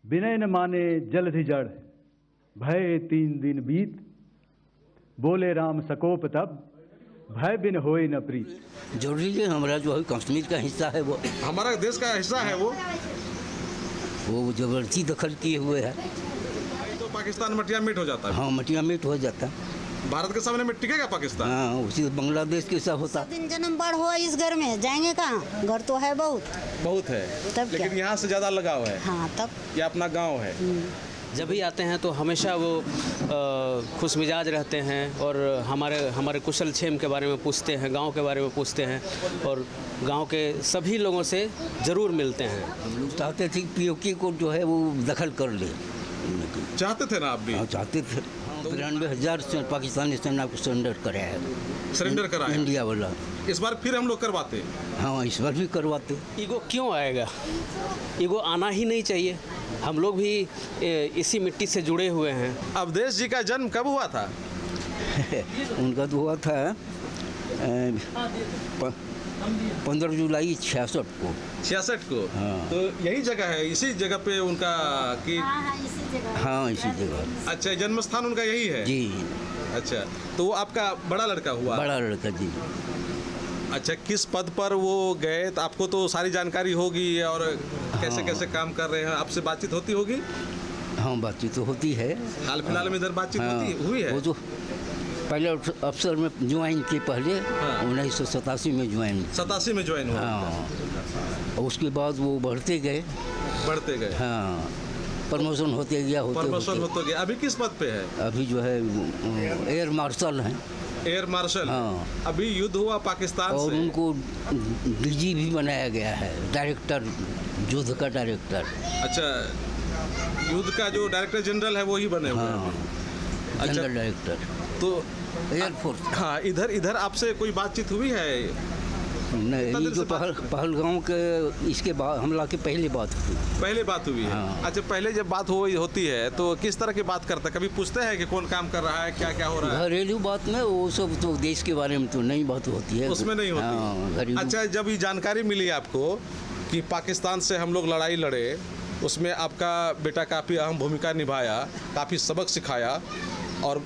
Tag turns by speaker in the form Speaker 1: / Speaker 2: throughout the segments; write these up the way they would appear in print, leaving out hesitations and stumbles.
Speaker 1: विनय न माने जलधि जड़, भय 3 दिन बीत, बोले राम सकोप तब, भय बिन होए न प्रीत।
Speaker 2: जरूरी है, हमारा जो है कश्मीर का हिस्सा है, वो
Speaker 3: हमारा देश का हिस्सा है, वो
Speaker 2: जबरदस्ती दखल किए हुए है।
Speaker 3: तो पाकिस्तान मटिया मीट हो जाता है।
Speaker 2: हाँ, मटिया मीट हो जाता है।
Speaker 3: भारत के सामने में टिकेगा पाकिस्तान।
Speaker 2: हाँ, उसी बांग्लादेश के साथ होता।
Speaker 4: दिन जन्म बढ़ हुआ इस घर में, जाएंगे कहाँ? घर तो है बहुत
Speaker 3: है,
Speaker 4: तब
Speaker 3: लेकिन
Speaker 4: क्या?
Speaker 3: यहाँ से ज़्यादा लगाव है।
Speaker 4: हाँ, तब
Speaker 3: ये अपना गांव है।
Speaker 5: जब भी आते हैं तो हमेशा वो खुश मिजाज रहते हैं और हमारे कुशल क्षेम के बारे में पूछते हैं, गांव के बारे में पूछते हैं और गांव के सभी लोगों से ज़रूर मिलते हैं।
Speaker 2: हम लोग चाहते थे पीओके को जो है वो दखल कर ले।
Speaker 3: चाहते थे ना आप भी?
Speaker 2: हाँ, चाहते थे। 93,000 से पाकिस्तानी सेना को सरेंडर कराया है।
Speaker 3: सरेंडर कराया
Speaker 2: इंडिया वाला।
Speaker 3: इस बार फिर हम लोग करवाते।
Speaker 2: हाँ, इस बार भी करवाते।
Speaker 5: ईगो क्यों आएगा? ईगो आना ही नहीं चाहिए। हम लोग भी इसी मिट्टी से जुड़े हुए हैं।
Speaker 3: अवधेश जी का जन्म कब हुआ था?
Speaker 2: उनका तो हुआ था 15 जुलाई 66 को।
Speaker 3: 66 को।
Speaker 2: हाँ।
Speaker 3: तो यही जगह है, इसी जगह पे उनका की।
Speaker 2: हाँ, इसी जगह।
Speaker 3: अच्छा, जन्म स्थान उनका यही है
Speaker 2: जी।
Speaker 3: अच्छा, तो वो आपका बड़ा लड़का हुआ?
Speaker 2: बड़ा लड़का जी।
Speaker 3: अच्छा, किस पद पर वो गए? तो आपको तो सारी जानकारी होगी और कैसे कैसे काम कर रहे हैं, आपसे बातचीत होती होगी?
Speaker 2: हाँ, बातचीत तो होती है।
Speaker 3: हाल फिलहाल में इधर बातचीत हुई है?
Speaker 2: वो तो पहले अफसर में ज्वाइन किए पहले।
Speaker 3: हाँ।
Speaker 2: 1987 में ज्वाइन।
Speaker 3: 87 में ज्वाइन हुआ?
Speaker 2: हाँ, और उसके बाद वो बढ़ते गए। हाँ, प्रमोशन होते गया।
Speaker 3: प्रमोशन होते गया। अभी किस पद पे है?
Speaker 2: अभी जो है एयर मार्शल हैं।
Speaker 3: Air marshal.
Speaker 2: हाँ।
Speaker 3: अभी युद्ध हुआ पाकिस्तान
Speaker 2: और
Speaker 3: से।
Speaker 2: उनको डीजी भी बनाया गया है, डायरेक्टर, युद्ध का डायरेक्टर।
Speaker 3: अच्छा, युद्ध का जो डायरेक्टर जनरल है वो ही बने हुए हैं।
Speaker 2: हाँ,
Speaker 3: अच्छा,
Speaker 2: जनरल डायरेक्टर
Speaker 3: तो
Speaker 2: एयरफोर्स।
Speaker 3: हाँ, इधर आपसे कोई बातचीत हुई है?
Speaker 2: नहीं, ये जो पहलगांव के इसके बाद हमला के पहले बात हुई।
Speaker 3: पहले बात हुई है।
Speaker 2: हाँ।
Speaker 3: अच्छा, पहले जब बात होती है तो किस तरह की बात करते हैं? कभी पूछते हैं कि कौन काम कर रहा है, क्या क्या हो रहा है?
Speaker 2: घरेलू बात में वो सब तो देश के बारे में तो नहीं बात होती है,
Speaker 3: उसमें नहीं होती।
Speaker 2: हाँ, घरेलू।
Speaker 3: अच्छा, जब ये जानकारी मिली आपको कि पाकिस्तान से हम लोग लड़ाई लड़े, उसमें आपका बेटा काफ़ी अहम भूमिका निभाया, काफ़ी सबक सिखाया और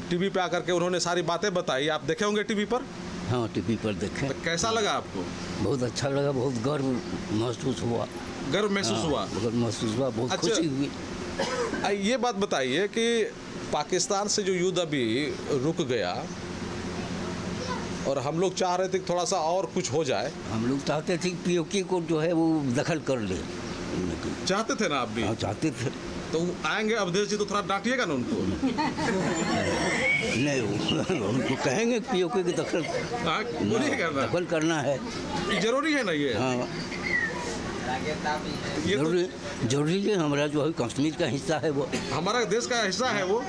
Speaker 3: टीवी पे आकर के उन्होंने सारी बातें बताई। आप देखे होंगे टीवी पर?
Speaker 2: हाँ, टीवी पर देखे।
Speaker 3: तो कैसा लगा आपको?
Speaker 2: बहुत अच्छा लगा, बहुत गर्व महसूस हुआ।
Speaker 3: गर्व महसूस हुआ?
Speaker 2: बहुत महसूस हुआ, बहुत
Speaker 3: अच्छा।
Speaker 2: खुशी हुई।
Speaker 3: ये बात बताइए कि पाकिस्तान से जो युद्ध अभी रुक गया और हम लोग चाह रहे थे कि थोड़ा सा और कुछ हो जाए।
Speaker 2: हम लोग चाहते थे कि पीओके को जो है वो दखल कर ले।
Speaker 3: चाहते थे ना आप भी?
Speaker 2: हाँ, चाहते थे।
Speaker 3: तो आएंगे अवधेश जी तो थोड़ा डांटिएगा ना उनको।
Speaker 2: नहीं, उनको कहेंगे पीओके की दखल।
Speaker 3: हाँ, बोलिएगा ना।
Speaker 2: दखल करना है,
Speaker 3: जरूरी है ना ये?
Speaker 2: हाँ,
Speaker 3: ये तो
Speaker 2: जरूरी है, हमारा जो है कश्मीर का हिस्सा है, वो
Speaker 3: हमारा देश का हिस्सा है, वो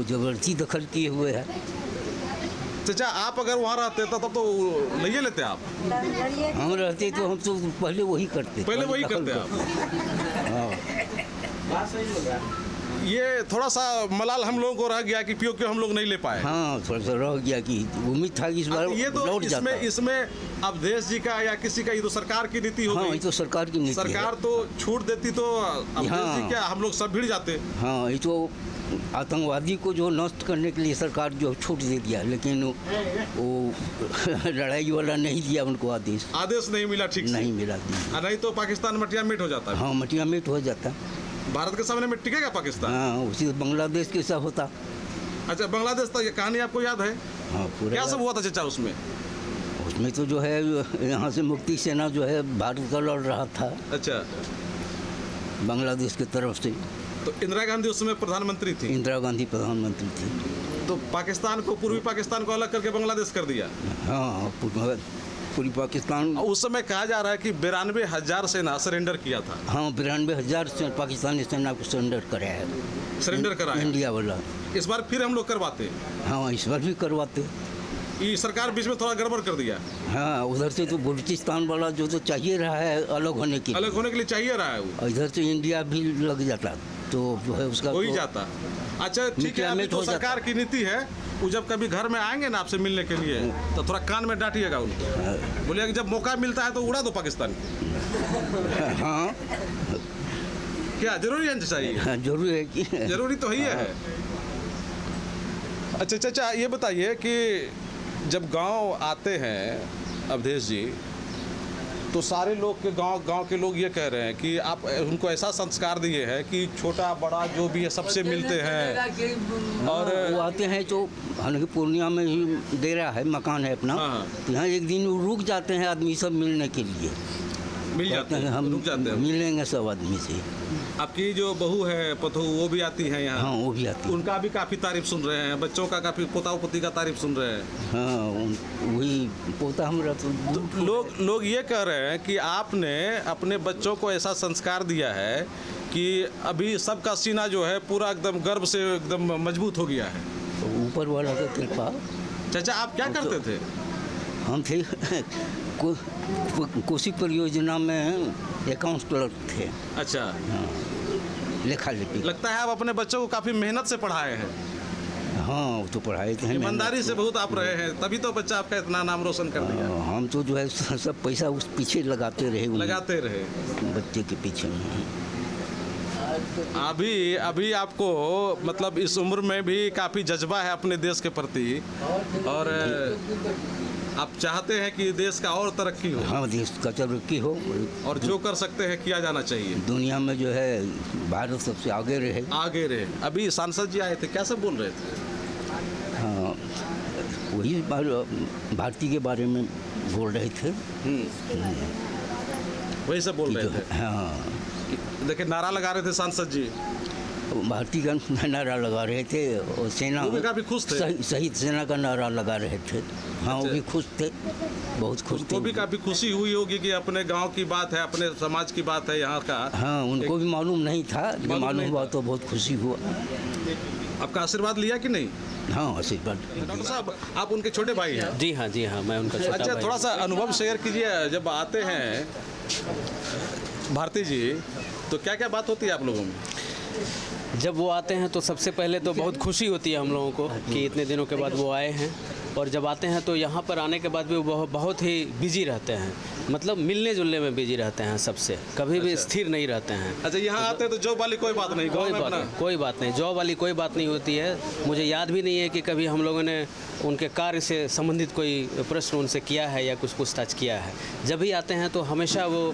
Speaker 2: जबरदस्ती दखल किए हुए है।
Speaker 3: चाचा, आप अगर वहाँ रहते तब तो नहीं लेते आप?
Speaker 2: हम रहते तो हम तो पहले वही करते।
Speaker 3: पहले वही करते आप?
Speaker 2: हाँ।
Speaker 3: ये थोड़ा सा मलाल हम लोगों को रह गया कि पीओके हम लोग नहीं ले पाए।
Speaker 2: हाँ, थोड़ा सा रह गया कि उम्मीद था कि इस बार
Speaker 3: ये तो
Speaker 2: लौट जाता।
Speaker 3: इसमें अवधेश जी का या किसी का, ये तो सरकार की नीति हो
Speaker 2: हाँ,
Speaker 3: गई।
Speaker 2: ये तो सरकार की नीति है।
Speaker 3: सरकार तो छूट देती तो अवधेश जी क्या, हम लोग सब भिड़ जाते।
Speaker 2: हाँ, ये तो आतंकवादी को जो नष्ट करने के लिए सरकार जो छूट दे दिया, लेकिन वो लड़ाई वाला नहीं दिया उनको आदेश
Speaker 3: नहीं मिला ठीक से।
Speaker 2: नहीं मिला।
Speaker 3: नहीं तो पाकिस्तान मटिया मीट हो जाता है।
Speaker 2: हाँ, मटिया मीट हो जाता।
Speaker 3: भारत के सामने में टिकेगा पाकिस्तान।
Speaker 2: हाँ, उसी बांग्लादेश के साथ होता।
Speaker 3: अच्छा, बांग्लादेश तक ये कहानी आपको याद है?
Speaker 2: हाँ, पूरा
Speaker 3: क्या सब हुआ था चाचा उसमें?
Speaker 2: उसमें तो जो है यहाँ से मुक्ति सेना जो है भारत का लड़ रहा था।
Speaker 3: अच्छा,
Speaker 2: बांग्लादेश की तरफ से।
Speaker 3: तो इंदिरा गांधी उस समय प्रधानमंत्री थी?
Speaker 2: इंदिरा गांधी प्रधानमंत्री थी।
Speaker 3: तो पाकिस्तान को, पूर्वी पाकिस्तान को अलग करके बांग्लादेश कर दिया।
Speaker 2: हाँ, पूरी पाकिस्तान।
Speaker 3: उस समय कहा जा रहा है कि 92,000 सेना सरेंडर किया था।
Speaker 2: हाँ, 92,000 से पाकिस्तानी सेना को सरेंडर कराया है।
Speaker 3: सरेंडर कराया
Speaker 2: इंडिया वाला।
Speaker 3: इस बार फिर हम लोग करवाते।
Speaker 2: हाँ, इस बार भी करवाते।
Speaker 3: ये सरकार बीच में थोड़ा गड़बड़ कर दिया।
Speaker 2: हाँ, उधर से तो बलूचिस्तान वाला जो तो चाहिए रहा है अलग होने के
Speaker 3: लिए चाहिए रहा है वो।
Speaker 2: इधर से इंडिया भी लग जाता तो जो है उसका
Speaker 3: हो ही जाता। अच्छा, ठीक है, अभी तो सरकार की नीति है, वो जब कभी घर में आएंगे ना आपसे मिलने के लिए तो थोड़ा कान में डांटिएगा उनको, बोलिए कि जब मौका मिलता है तो उड़ा दो पाकिस्तान।
Speaker 2: हाँ,
Speaker 3: क्या जरूरी है चाचा ये?
Speaker 2: हाँ, जरूरी है कि
Speaker 3: जरूरी तो ही है। अच्छा चाचा ये बताइए कि जब गांव आते हैं अवधेश जी, तो सारे लोग के गांव के लोग ये कह रहे हैं कि आप उनको ऐसा संस्कार दिए हैं कि छोटा बड़ा जो भी है सबसे मिलते हैं। और
Speaker 2: वो आते हैं तो हालांकि पूर्णिया में ही डेरा है, मकान है अपना,
Speaker 3: हाँ।
Speaker 2: तो यहाँ एक दिन रुक जाते हैं आदमी सब मिलने के लिए।
Speaker 3: मिल जाते हैं,
Speaker 2: हम
Speaker 3: रुक जाते हैं।
Speaker 2: मिलेंगे सब आदमी से।
Speaker 3: आपकी जो बहू है पतोहू वो भी आती है यहाँ?
Speaker 2: हाँ, वो भी आती है।
Speaker 3: उनका भी काफ़ी तारीफ सुन रहे हैं, बच्चों का काफ़ी, पोता पोती का तारीफ सुन रहे हैं।
Speaker 2: हाँ, वही पोता हमारा तो
Speaker 3: लोग ये कह रहे हैं कि आपने अपने बच्चों को ऐसा संस्कार दिया है कि अभी सबका सीना जो है पूरा एकदम गर्व से एकदम मजबूत हो गया है।
Speaker 2: ऊपर वाला का कृपा।
Speaker 3: चाचा आप क्या करते थे?
Speaker 2: हम थे कोसी परियोजना में अकाउंट क्लर्क थे।
Speaker 3: अच्छा,
Speaker 2: लेखा लिपि।
Speaker 3: लगता है आप अपने बच्चों को काफ़ी मेहनत से पढ़ाए हैं।
Speaker 2: हाँ, वो तो पढ़ाई थे,
Speaker 3: ईमानदारी से बहुत आप रहे हैं, तभी तो बच्चा आपका इतना नाम रोशन कर दिया।
Speaker 2: हम तो जो है सब पैसा उस पीछे लगाते रहे,
Speaker 3: लगाते रहे
Speaker 2: बच्चे के पीछे।
Speaker 3: अभी आपको मतलब इस उम्र में भी काफ़ी जज्बा है अपने देश के प्रति, और आप चाहते हैं कि देश का और तरक्की हो।
Speaker 2: हाँ, देश का तरक्की हो,
Speaker 3: और जो कर सकते हैं किया जाना चाहिए।
Speaker 2: दुनिया में जो है भारत सबसे आगे रहे।
Speaker 3: आगे रहे। अभी सांसद जी आए थे, क्या सब बोल रहे थे?
Speaker 2: हाँ, वही भारती के बारे में बोल रहे थे।
Speaker 3: वही सब बोल रहे थे।
Speaker 2: हाँ,
Speaker 3: देखिए नारा लगा रहे थे सांसद जी,
Speaker 2: भारती का नारा लगा रहे थे, और सेना
Speaker 3: वो भी काफी खुश थे।
Speaker 2: शहीद सेना का नारा लगा रहे थे। हाँ, वो भी खुश थे, बहुत खुश थे।
Speaker 3: उनको भी काफी खुशी हुई होगी कि अपने गांव की बात है, अपने समाज की बात है यहाँ का।
Speaker 2: हाँ, उनको भी मालूम नहीं था, मालूम हुआ तो बहुत खुशी हुआ।
Speaker 3: आपका आशीर्वाद लिया कि नहीं?
Speaker 2: हाँ, आशीर्वाद।
Speaker 3: डॉक्टर साहब आप उनके छोटे भाई हैं?
Speaker 5: जी हाँ, मैं उनका छोटा
Speaker 3: अच्छा,
Speaker 5: भाई
Speaker 3: थोड़ा
Speaker 5: हूँ।
Speaker 3: सा अनुभव शेयर कीजिए। जब आते हैं भारती जी तो क्या क्या बात होती है आप लोगों में?
Speaker 5: जब वो आते हैं तो सबसे पहले तो बहुत खुशी होती है हम लोगों को कि इतने दिनों के बाद वो आए हैं। और जब आते हैं तो यहाँ पर आने के बाद भी वो बहुत ही बिजी रहते हैं, मतलब मिलने जुलने में बिजी रहते हैं सबसे, कभी भी स्थिर नहीं रहते हैं।
Speaker 3: अच्छा, यहाँ आते हैं तो जॉब वाली कोई बात नहीं?
Speaker 5: कोई बात नहीं, जॉब वाली कोई बात नहीं होती है। मुझे याद भी नहीं है कि कभी हम लोगों ने उनके कार्य से संबंधित कोई प्रश्न उनसे किया है या कुछ पूछताछ किया है। जब भी आते हैं तो हमेशा वो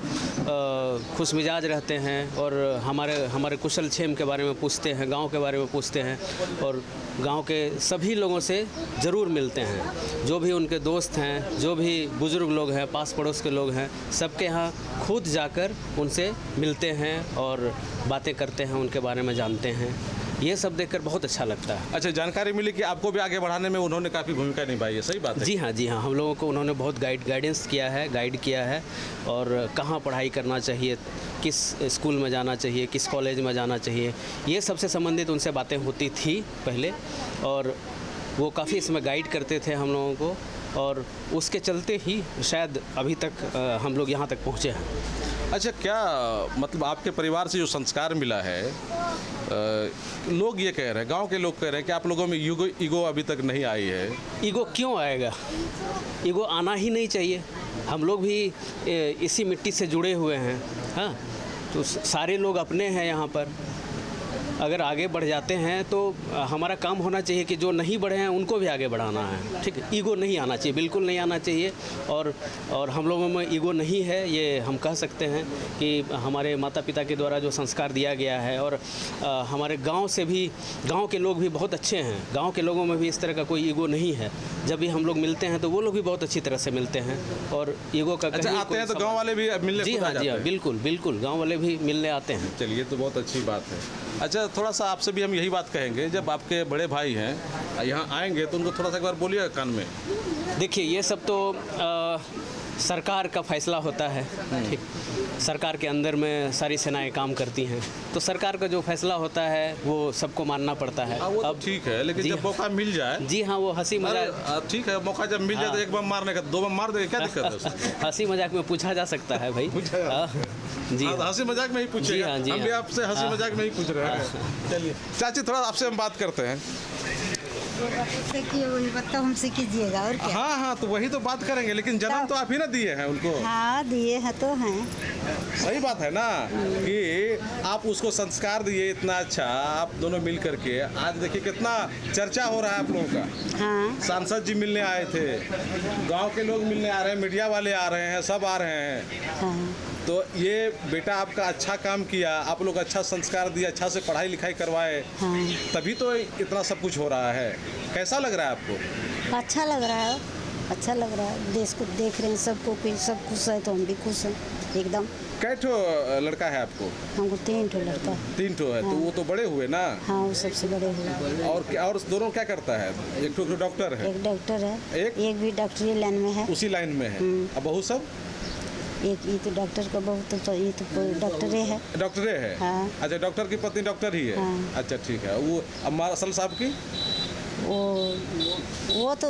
Speaker 5: खुश मिजाज रहते हैं और हमारे कुशल क्षेम के बारे में पूछते हैं, गांव के बारे में पूछते हैं, और गांव के सभी लोगों से ज़रूर मिलते हैं। जो भी उनके दोस्त हैं, जो भी बुज़ुर्ग लोग हैं, पास पड़ोस के लोग हैं, सबके यहाँ खुद जाकर उनसे मिलते हैं और बातें करते हैं, उनके बारे में जानते हैं। ये सब देखकर बहुत अच्छा लगता है।
Speaker 3: अच्छा, जानकारी मिली कि आपको भी आगे बढ़ाने में उन्होंने काफ़ी भूमिका निभाई है, सही बात है?
Speaker 5: जी हाँ, हम लोगों को उन्होंने बहुत गाइडेंस किया है, गाइड किया है, और कहाँ पढ़ाई करना चाहिए, किस स्कूल में जाना चाहिए, किस कॉलेज में जाना चाहिए, ये सबसे संबंधित उनसे बातें होती थी पहले, और वो काफ़ी इसमें गाइड करते थे हम लोगों को, और उसके चलते ही शायद अभी तक हम लोग यहाँ तक पहुँचे हैं।
Speaker 3: अच्छा, क्या मतलब आपके परिवार से जो संस्कार मिला है, लोग ये कह रहे हैं, गांव के लोग कह रहे हैं कि आप लोगों में ईगो अभी तक नहीं आई है।
Speaker 5: ईगो क्यों आएगा? ईगो आना ही नहीं चाहिए। हम लोग भी इसी मिट्टी से जुड़े हुए हैं। हाँ, तो सारे लोग अपने हैं यहाँ पर। अगर आगे बढ़ जाते हैं तो हमारा काम होना चाहिए कि जो नहीं बढ़े हैं उनको भी आगे बढ़ाना है। ठीक है, ईगो नहीं आना चाहिए, बिल्कुल नहीं आना चाहिए। और हम लोगों में ईगो नहीं है, ये हम कह सकते हैं कि हमारे माता पिता के द्वारा जो संस्कार दिया गया है, और हमारे गांव से भी, गांव के लोग भी बहुत अच्छे हैं। गांव के लोगों में भी इस तरह का कोई ईगो नहीं है। जब भी हम लोग मिलते हैं तो वो लोग भी बहुत अच्छी तरह से मिलते हैं, और ईगो का
Speaker 3: अच्छा, आते हैं तो गाँव वाले भी मिलने?
Speaker 5: जी हाँ, बिल्कुल गाँव वाले भी मिलने आते हैं।
Speaker 3: चलिए, तो बहुत अच्छी बात है। अच्छा, थोड़ा सा आपसे भी हम यही बात कहेंगे, जब आपके बड़े भाई हैं यहाँ आएंगे तो उनको थोड़ा सा एक बार बोलिए कान में।
Speaker 5: देखिए, ये सब तो सरकार का फैसला होता है। ठीक, सरकार के अंदर में सारी सेनाएं काम करती हैं, तो सरकार का जो फैसला होता है वो सबको मानना पड़ता है।
Speaker 3: वो अब ठीक है, लेकिन जब मौका मिल जाए।
Speaker 5: जी हाँ, वो हंसी मजाक,
Speaker 3: ठीक है, मौका जब मिल जाए तो एक बम मारने का, 2 बम मार देंगे, क्या दिक्कत है उसमें?
Speaker 5: हंसी मजाक में पूछा जा सकता है भाई। जी हाँ,
Speaker 3: हंसी मजाक में ही पूछिएगा। हम भी आपसे हंसी मजाक में ही पूछ रहे हैं। चलिए चाची, थोड़ा आपसे हम बात करते हैं।
Speaker 4: वही बात हमसे कीजिएगा, और क्या?
Speaker 3: हाँ, तो वही तो बात करेंगे, लेकिन जन्म तो आप ही ना दिए हैं उनको।
Speaker 4: हाँ, दिए हैं तो हैं।
Speaker 3: सही बात है ना कि आप उसको संस्कार दिए इतना अच्छा, आप दोनों मिल करके। आज देखिए कितना चर्चा हो रहा है आप लोगों का।
Speaker 4: हाँ
Speaker 3: सांसद जी मिलने आए थे, गांव के लोग मिलने आ रहे हैं, मीडिया वाले आ रहे हैं, सब आ रहे हैं।
Speaker 4: हाँ
Speaker 3: तो ये बेटा आपका अच्छा काम किया, आप लोग अच्छा संस्कार दिया, अच्छा से पढ़ाई लिखाई करवाए,
Speaker 4: हाँ
Speaker 3: तभी तो इतना सब कुछ हो रहा है। कैसा लग रहा है आपको?
Speaker 4: अच्छा लग रहा है, अच्छा लग रहा है। देश को देख रहे हैं, सबको कि सब खुश है तो हम भी खुश हैं एकदम।
Speaker 3: कै ठो लड़का है आपको?
Speaker 4: हमको 3 ठो लड़का है।
Speaker 3: 3 ठो है। तो वो तो बड़े हुए ना।
Speaker 4: हाँ वो सबसे बड़े हुए।
Speaker 3: और दोनों क्या करता है? एक ठो डॉक्टर है,
Speaker 4: एक डॉक्टर है,
Speaker 3: एक
Speaker 4: भी डॉक्टरी लाइन में है,
Speaker 3: उसी लाइन में है। अब बहू सब?
Speaker 4: एक ये तो डॉक्टर का बहू, तो ये तो डॉक्टरे है।
Speaker 3: डॉक्टरे है।
Speaker 4: हाँ।
Speaker 3: अच्छा, डॉक्टर की पत्नी डॉक्टर ही है।
Speaker 4: हाँ।
Speaker 3: अच्छा ठीक है। वो अम्मा असल साहब की?
Speaker 4: वो तो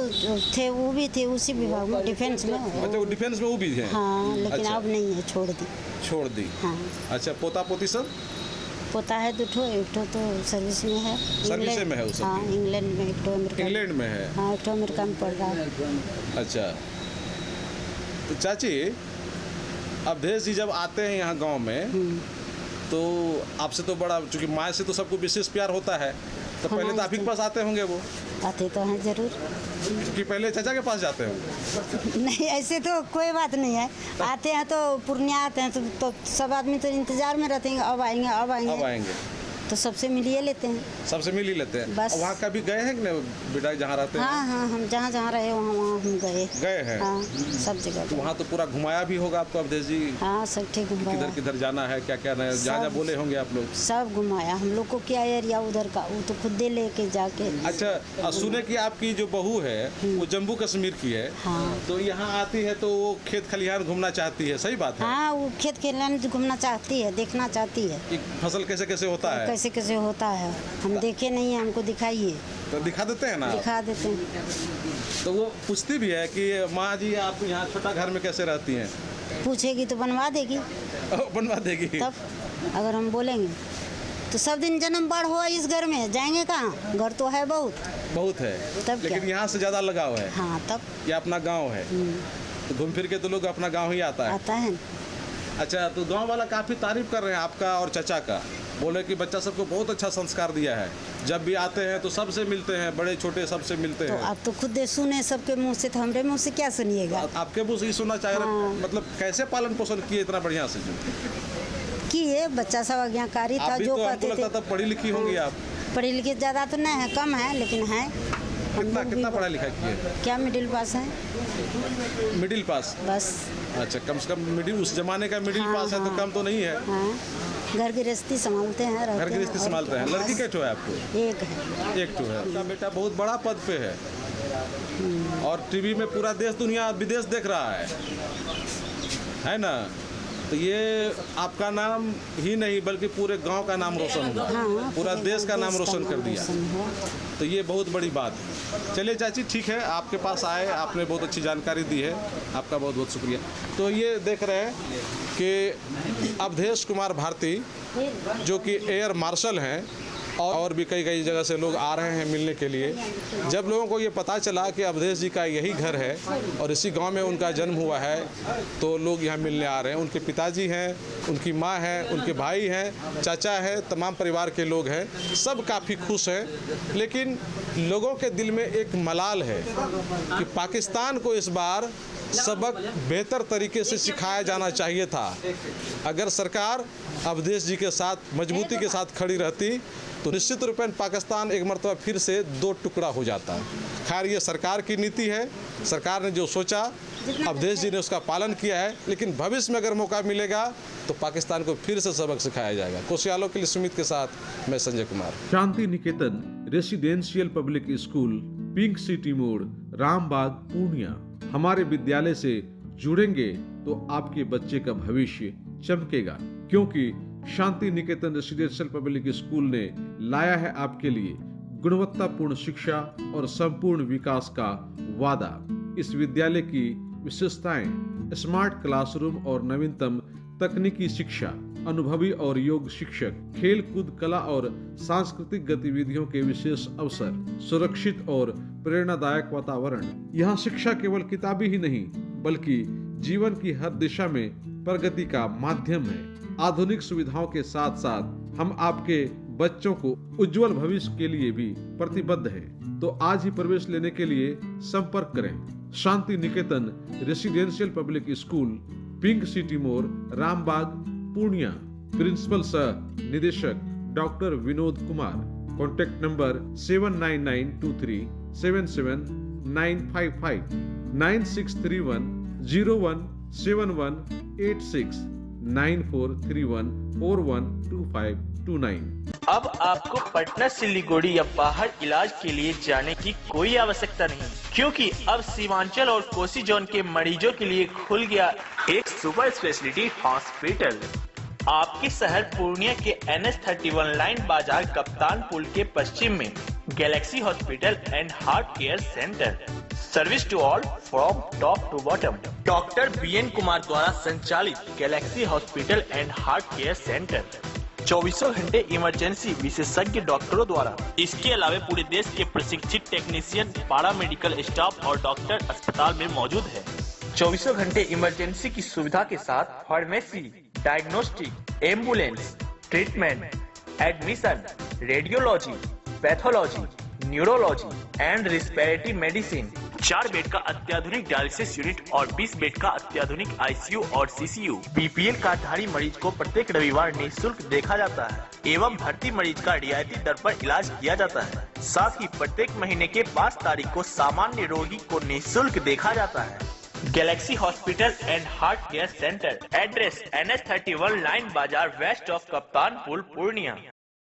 Speaker 4: थे, वो भी थे उसी विभाग में, डिफेंस में।
Speaker 3: अच्छा, वो डिफेंस में वो भी है।
Speaker 4: हाँ लेकिन
Speaker 3: अच्छा।
Speaker 4: अब नहीं है, छोड़ दी।
Speaker 3: छोड़ दी।
Speaker 4: हाँ
Speaker 3: अच्छा, पोता पोती सब?
Speaker 4: पोता है 2 ठो, एक ठो तो सर्विस में है,
Speaker 3: सर्विस में है वो सब?
Speaker 4: हाँ इंग्लैंड में, एक ठो अमेरिका।
Speaker 3: इंग्लैंड में है।
Speaker 4: हाँ एक ठो अमेरिका में पढ़ रहा है।
Speaker 3: अच्छा, तो चाची अवधेश जी जब आते हैं यहाँ गांव में, तो आपसे तो बड़ा, चूंकि माँ से तो सबको विशेष प्यार होता है, तो पहले तो आप ही के पास आते होंगे वो?
Speaker 4: आते तो हैं जरूर।
Speaker 3: कि पहले चाचा के पास जाते हैं?
Speaker 4: नहीं ऐसे तो कोई बात नहीं है, आते हैं तो पूर्णिया आते हैं तो सब आदमी तो इंतजार में रहते हैं, अब आएंगे अब आएंगे।
Speaker 3: अब आएंगे
Speaker 4: तो सबसे मिलिए लेते हैं।
Speaker 3: सबसे मिल ही लेते हैं।
Speaker 4: बस।
Speaker 3: वहाँ कभी गए हैं कि नहीं बेटा, जहाँ रहते हैं?
Speaker 4: हाँ हाँ हम जहाँ जहाँ रहे वहाँ वहाँ हम
Speaker 3: गए हैं।
Speaker 4: हाँ सब जगह
Speaker 3: तो
Speaker 4: गए।
Speaker 3: वहाँ तो पूरा घुमाया भी होगा आपको अवधेश जी?
Speaker 4: हाँ सब ठीक घुमाया,
Speaker 3: किधर किधर जाना है, क्या क्या नहीं, जहाँ जहाँ बोले होंगे आप लोग?
Speaker 4: सब घुमाया हम लोग को। क्या एरिया उधर का वो तो खुद दे लेके जाके।
Speaker 3: अच्छा, सुने कि आपकी जो बहू है वो जम्मू कश्मीर की है।
Speaker 4: हाँ।
Speaker 3: तो यहाँ आती है तो वो खेत खलिहान घूमना चाहती है, सही बात है?
Speaker 4: हाँ वो खेत खलिहान घूमना चाहती है, देखना चाहती है
Speaker 3: कि फसल कैसे कैसे होता है।
Speaker 4: कैसे कैसे होता है। हम देखे नहीं है, हमको दिखाइए।
Speaker 3: तो दिखा देते हैं ना?
Speaker 4: दिखा देते हैं।
Speaker 3: तो वो पूछती भी है कि माँ जी आप यहाँ छोटा घर में कैसे रहती हैं?
Speaker 4: पूछेगी तो बनवा देगी।
Speaker 3: बनवा देगी।
Speaker 4: तब अगर हम बोलेंगे तो सब दिन जन्म बाढ़ हुआ इस घर में, जाएंगे कहाँ? घर तो है बहुत
Speaker 3: बहुत है,
Speaker 4: तब
Speaker 3: लेकिन
Speaker 4: क्या?
Speaker 3: यहाँ से ज़्यादा लगाव है।
Speaker 4: हाँ तब
Speaker 3: ये अपना गांव है, तो घूम फिर के तो लोग अपना गांव ही आता है।
Speaker 4: आता है।
Speaker 3: अच्छा, तो गांव वाला काफ़ी तारीफ कर रहे हैं आपका और चाचा का, बोले कि बच्चा सबको बहुत अच्छा संस्कार दिया है, जब भी आते हैं तो सबसे मिलते हैं, बड़े छोटे सबसे मिलते
Speaker 4: तो
Speaker 3: हैं।
Speaker 4: आप तो खुद सुने सबके मुंह से, तो हमरे मुंह से क्या सुनिएगा?
Speaker 3: आपके मुँह से ही सुनना चाह रहे
Speaker 4: हाँ।
Speaker 3: मतलब कैसे पालन पोषण किए इतना बढ़िया से?
Speaker 4: कि ये बच्चा सब आज्ञाकारी था,
Speaker 3: आप भी
Speaker 4: जो
Speaker 3: तो हमको
Speaker 4: कहते
Speaker 3: लगता
Speaker 4: थे।
Speaker 3: था पढ़ी लिखी होंगी आप।
Speaker 4: पढ़े लिखे ज़्यादा तो नहीं है, कम है, लेकिन है। हम
Speaker 3: कितना
Speaker 4: लोग भी
Speaker 3: कितना पढ़ा लिखा किए?
Speaker 4: क्या मिडिल पास है
Speaker 3: मिडिल पास?
Speaker 4: बस।
Speaker 3: अच्छा, कम से कम मिडिल, उस जमाने का मिडिल
Speaker 4: हाँ,
Speaker 3: पास है तो
Speaker 4: हाँ।
Speaker 3: कम तो नहीं है।
Speaker 4: हाँ घर गृहस्थी संभालते हैं, रहते
Speaker 3: घर गृहस्थी
Speaker 4: हैं,
Speaker 3: संभालते हैं। लड़की कैठो है आपको?
Speaker 4: एक है।
Speaker 3: एक ठो है। आपका बेटा बहुत बड़ा पद पे है और टीवी में पूरा देश दुनिया विदेश देख रहा है ना? तो ये आपका नाम ही नहीं बल्कि पूरे गांव का नाम रोशन हुआ।
Speaker 4: हाँ
Speaker 3: पूरा देश का नाम रोशन कर दिया।
Speaker 4: रोशन हुआ।
Speaker 3: तो ये बहुत बड़ी बात है। चलिए चाची, ठीक है, आपके पास आए, आपने बहुत अच्छी जानकारी दी है, आपका बहुत बहुत शुक्रिया। तो ये देख रहे हैं कि अवधेश कुमार भारती जो कि एयर मार्शल हैं, और भी कई कई जगह से लोग आ रहे हैं मिलने के लिए। जब लोगों को ये पता चला कि अवधेश जी का यही घर है और इसी गांव में उनका जन्म हुआ है, तो लोग यहाँ मिलने आ रहे हैं। उनके पिताजी हैं, उनकी माँ है, उनके भाई हैं, चाचा है, तमाम परिवार के लोग हैं, सब काफ़ी खुश हैं। लेकिन लोगों के दिल में एक मलाल है कि पाकिस्तान को इस बार सबक बेहतर तरीके से सिखाया जाना चाहिए था। अगर सरकार अवधेश जी के साथ मजबूती के साथ खड़ी रहती तो निश्चित रूपेण पाकिस्तान एक मरतबा फिर से 2 टुकड़ा हो जाता। खैर, ये सरकार की नीति है, सरकार ने जो सोचा अवधेश जी ने उसका पालन किया है, लेकिन भविष्य में अगर मौका मिलेगा तो पाकिस्तान को फिर से सबक सिखाया जाएगा। कोशियालों के लिए सुमित के साथ मैं Sanjay Kumar.
Speaker 6: Shanti Niketan residential public school, pink city मोड़, रामबाग, पूर्णिया। हमारे विद्यालय से जुड़ेंगे तो आपके बच्चे का भविष्य चमकेगा, क्योंकि शांति निकेतन रेसिडेंशियल पब्लिक स्कूल ने लाया है आपके लिए गुणवत्तापूर्ण शिक्षा और संपूर्ण विकास का वादा। इस विद्यालय की विशेषताएं: स्मार्ट क्लासरूम और नवीनतम तकनीकी शिक्षा, अनुभवी और योग्य शिक्षक, खेल कूद, कला और सांस्कृतिक गतिविधियों के विशेष अवसर, सुरक्षित और प्रेरणादायक वातावरण। यहाँ शिक्षा केवल किताबी ही नहीं बल्कि जीवन की हर दिशा में प्रगति का माध्यम है। आधुनिक सुविधाओं के साथ साथ हम आपके बच्चों को उज्जवल भविष्य के लिए भी प्रतिबद्ध हैं। तो आज ही प्रवेश लेने के लिए संपर्क करें। Shanti Niketan residential public school, pink city मोड़, रामबाग, पूर्णिया। प्रिंसिपल सह निदेशक doctor Vinod Kumar. Contact number 7992377955, 9631017186, 9431412529।
Speaker 7: अब आपको पटना, सिलीगुड़ी या बाहर इलाज के लिए जाने की कोई आवश्यकता नहीं, क्योंकि अब सीमांचल और कोसी जोन के मरीजों के लिए खुल गया एक सुपर स्पेशलिटी हॉस्पिटल। आपके शहर पूर्णिया के NH31 लाइन बाजार कप्तान पुल के पश्चिम में Galaxy hospital and heart care centre. Service to all from top to bottom. Doctor BN Kumar द्वारा संचालित Galaxy hospital and heart care centre 24 घंटे इमरजेंसी विशेषज्ञ डॉक्टरों द्वारा। इसके अलावा पूरे देश के प्रशिक्षित टेक्नीशियन, पारा मेडिकल स्टाफ और डॉक्टर अस्पताल में मौजूद है। 24 घंटे इमरजेंसी की सुविधा के साथ pharmacy, diagnostic, ambulance, treatment, admission, radiology, pathology, neurology and respiratory medicine. 4 bed का अत्याधुनिक डायलिसिस यूनिट और 20 बेड का अत्याधुनिक ICU और CCU। BPL कार्डधारी मरीज को प्रत्येक रविवार निःशुल्क देखा जाता है एवं भर्ती मरीज का रियायती दर पर इलाज किया जाता है। साथ ही प्रत्येक महीने के 5 तारीख को सामान्य रोगी को निःशुल्क देखा जाता है। Galaxy hospital and heart care centre. Address NH31 line बाजार वेस्ट ऑफ कप्तान पुल, पूर्णिया।